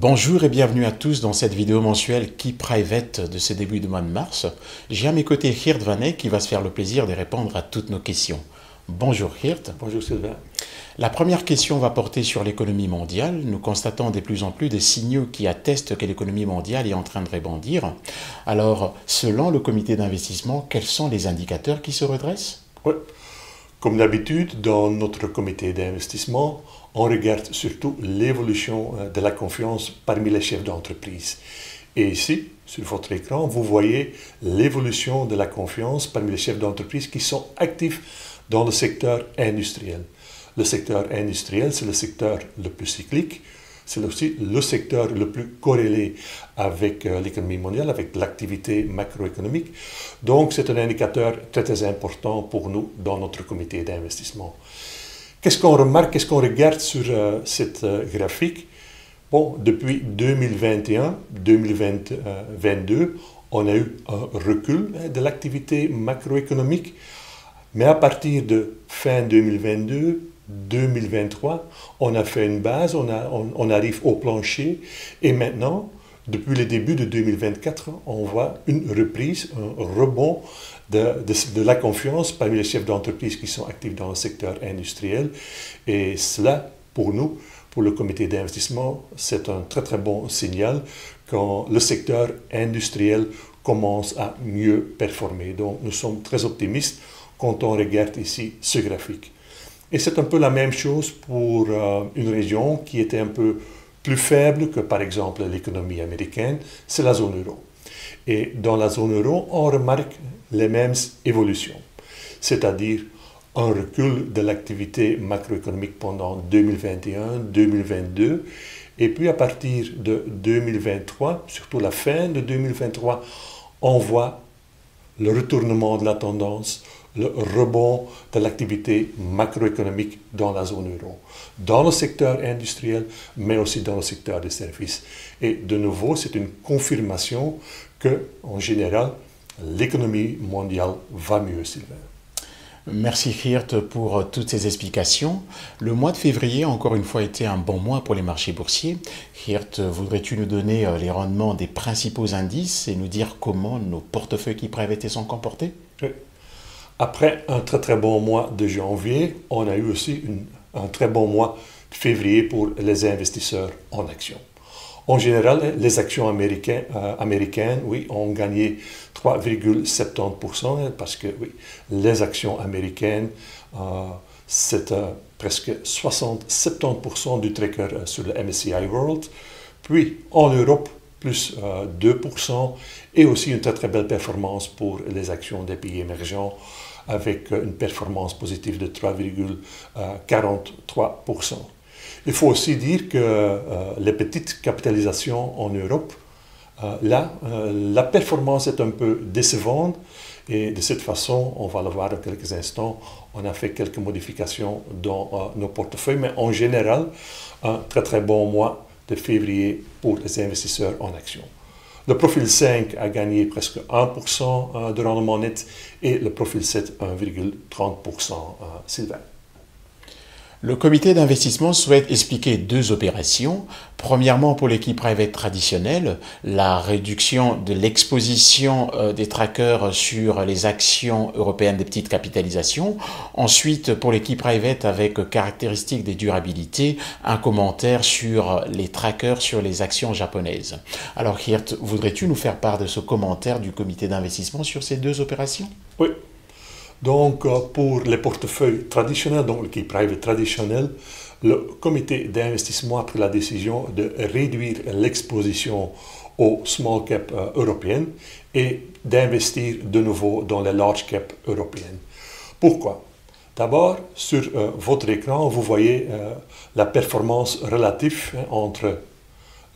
Bonjour et bienvenue à tous dans cette vidéo mensuelle Key Private de ce début de mois de mars. J'ai à mes côtés Geert Van Eyck qui va se faire le plaisir de répondre à toutes nos questions. Bonjour Geert. Bonjour Sylvain. La première question va porter sur l'économie mondiale. Nous constatons de plus en plus des signaux qui attestent que l'économie mondiale est en train de rebondir. Alors, selon le comité d'investissement, quels sont les indicateurs qui se redressent? Oui. Comme d'habitude, dans notre comité d'investissement, on regarde surtout l'évolution de la confiance parmi les chefs d'entreprise. Et ici, sur votre écran, vous voyez l'évolution de la confiance parmi les chefs d'entreprise qui sont actifs dans le secteur industriel. Le secteur industriel, c'est le secteur le plus cyclique, c'est aussi le secteur le plus corrélé avec l'économie mondiale, avec l'activité macroéconomique. Donc, c'est un indicateur très important pour nous dans notre comité d'investissement. Qu'est-ce qu'on remarque, qu'est-ce qu'on regarde sur cette graphique? Bon, depuis 2021-2022, on a eu un recul de l'activité macroéconomique, mais à partir de fin 2022-2023, on a fait une base, on arrive au plancher, et maintenant, depuis le début de 2024, on voit une reprise, un rebond de la confiance parmi les chefs d'entreprise qui sont actifs dans le secteur industriel. Et cela, pour nous, pour le comité d'investissement, c'est un très bon signal quand le secteur industriel commence à mieux performer. Donc, nous sommes très optimistes quand on regarde ici ce graphique. Et c'est un peu la même chose pour une région qui était un peu plus faible que, par exemple, l'économie américaine, c'est la zone euro. Et dans la zone euro, on remarque les mêmes évolutions, c'est-à-dire un recul de l'activité macroéconomique pendant 2021-2022, et puis à partir de 2023, surtout la fin de 2023, on voit le retournement de la tendance, le rebond de l'activité macroéconomique dans la zone euro, dans le secteur industriel, mais aussi dans le secteur des services. Et de nouveau, c'est une confirmation que, en général, l'économie mondiale va mieux, Sylvain. Merci Geert pour toutes ces explications. Le mois de février a encore une fois été un bon mois pour les marchés boursiers. Geert, voudrais-tu nous donner les rendements des principaux indices et nous dire comment nos portefeuilles Key Private sont comportés? Oui. Après un très bon mois de janvier, on a eu aussi un très bon mois de février pour les investisseurs en actions. En général, les actions américaines, oui, ont gagné 3,70% parce que oui, les actions américaines, c'est presque 60-70% du tracker sur le MSCI World. Puis en Europe, plus 2%, et aussi une très belle performance pour les actions des pays émergents avec une performance positive de 3,43%. Il faut aussi dire que les petites capitalisations en Europe, là, la performance est un peu décevante et de cette façon, on va le voir dans quelques instants, on a fait quelques modifications dans nos portefeuilles, mais en général, un très bon mois de février pour les investisseurs en actions. Le profil 5 a gagné presque 1% de rendement net et le profil 7, 1,30%. Sylvain. Le comité d'investissement souhaite expliquer deux opérations. Premièrement, pour les Key Private traditionnels, la réduction de l'exposition des trackers sur les actions européennes des petites capitalisations. Ensuite, pour les Key Private avec caractéristiques des durabilités, un commentaire sur les trackers sur les actions japonaises. Alors, Geert, voudrais-tu nous faire part de ce commentaire du comité d'investissement sur ces deux opérations? Oui. Donc, pour les portefeuilles traditionnels, donc le Key Private traditionnel, le comité d'investissement a pris la décision de réduire l'exposition aux small cap européennes et d'investir de nouveau dans les large cap européennes. Pourquoi? D'abord, sur votre écran, vous voyez la performance relative entre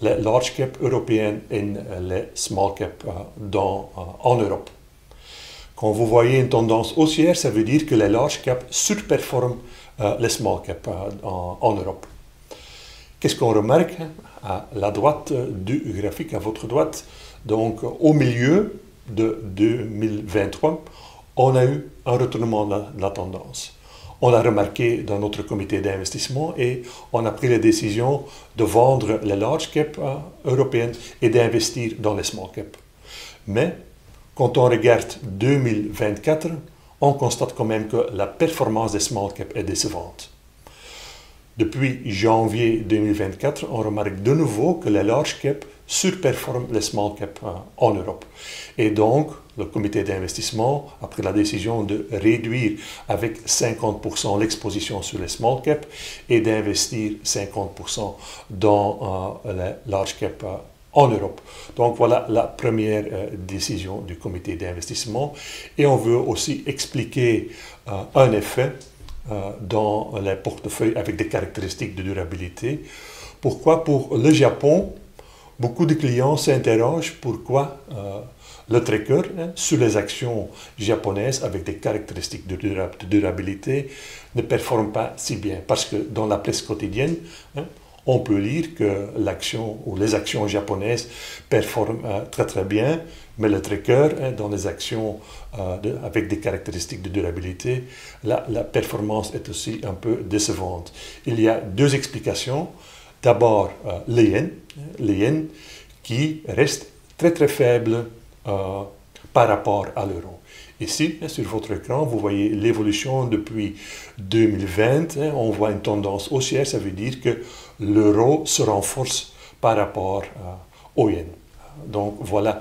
les large cap européennes et les small cap en Europe. Quand vous voyez une tendance haussière, ça veut dire que les large caps surperforment les small caps en Europe. Qu'est-ce qu'on remarque à la droite du graphique, à votre droite? Donc, au milieu de 2023, on a eu un retournement de la tendance. on l'a remarqué dans notre comité d'investissement et on a pris la décision de vendre les large cap européennes et d'investir dans les small cap. Mais quand on regarde 2024, on constate quand même que la performance des small cap est décevante. Depuis janvier 2024, on remarque de nouveau que les large cap surperforment les small cap en Europe. Et donc, le comité d'investissement a pris la décision de réduire avec 50% l'exposition sur les small cap et d'investir 50% dans les large cap en Europe. Donc voilà la première décision du comité d'investissement. Et on veut aussi expliquer un effet dans les portefeuilles avec des caractéristiques de durabilité. Pourquoi? Pour le Japon, beaucoup de clients s'interrogent pourquoi le tracker sur les actions japonaises avec des caractéristiques de durabilité ne performe pas si bien. Parce que dans la presse quotidienne, on peut lire que l'action ou les actions japonaises performent très très bien, mais le tracker dans les actions avec des caractéristiques de durabilité, la performance est aussi un peu décevante. Il y a deux explications. D'abord, le yen qui reste très très faible par rapport à l'euro. Ici, sur votre écran, vous voyez l'évolution depuis 2020. On voit une tendance haussière, ça veut dire que l'euro se renforce par rapport au yen. Donc voilà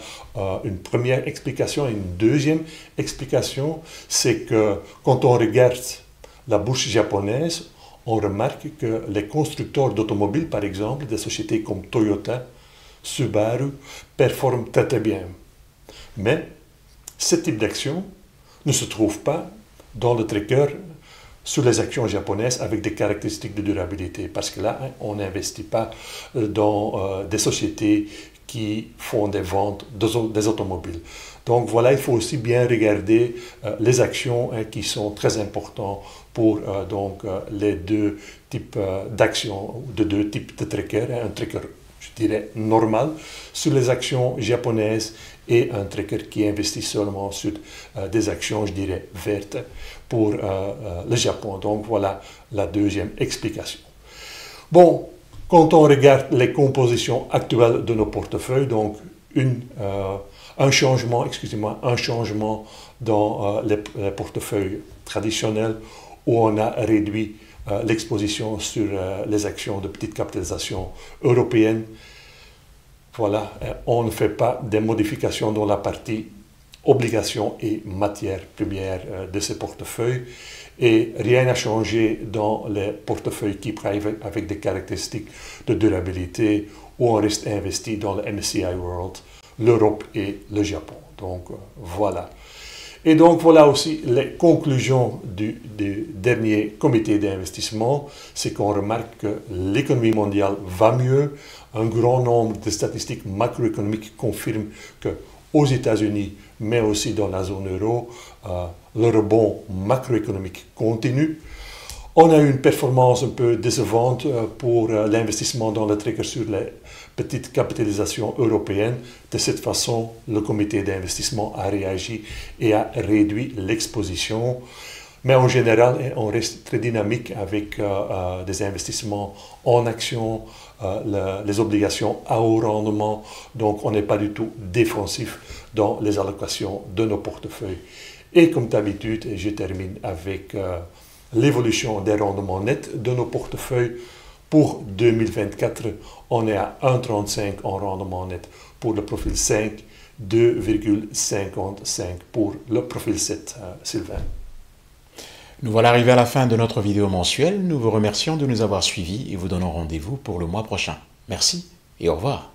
une première explication. Et une deuxième explication, c'est que quand on regarde la bourse japonaise, on remarque que les constructeurs d'automobiles, par exemple, des sociétés comme Toyota, Subaru, performent très très bien. Mais ce type d'action ne se trouve pas dans le tracker sur les actions japonaises avec des caractéristiques de durabilité. Parce que là, on n'investit pas dans des sociétés qui font des ventes des automobiles. Donc voilà, il faut aussi bien regarder les actions qui sont très importantes pour les deux types d'actions, de deux types de trackers. Un tracker, je dirais, normal sur les actions japonaises et un tracker qui investit seulement sur des actions, je dirais, vertes pour le Japon. Donc voilà la deuxième explication. Bon, quand on regarde les compositions actuelles de nos portefeuilles, donc un changement dans les portefeuilles traditionnels où on a réduit l'exposition sur les actions de petite capitalisation européenne. Voilà, on ne fait pas des modifications dans la partie obligations et matières premières de ces portefeuilles et rien n'a changé dans les portefeuilles Key Private avec des caractéristiques de durabilité où on reste investi dans le MSCI World, l'Europe et le Japon. Donc voilà. Et donc voilà aussi les conclusions du dernier comité d'investissement, c'est qu'on remarque que l'économie mondiale va mieux. Un grand nombre de statistiques macroéconomiques confirment qu'aux États-Unis, mais aussi dans la zone euro, le rebond macroéconomique continue. On a eu une performance un peu décevante pour l'investissement dans le tracker sur les petites capitalisations européennes. De cette façon, le comité d'investissement a réagi et a réduit l'exposition. Mais en général, on reste très dynamique avec des investissements en actions, les obligations à haut rendement. Donc, on n'est pas du tout défensif dans les allocations de nos portefeuilles. Et comme d'habitude, je termine avec l'évolution des rendements nets de nos portefeuilles. Pour 2024, on est à 1,35 en rendement net pour le profil 5, 2,55 pour le profil 7, Sylvain. Nous voilà arrivés à la fin de notre vidéo mensuelle. Nous vous remercions de nous avoir suivis et vous donnons rendez-vous pour le mois prochain. Merci et au revoir.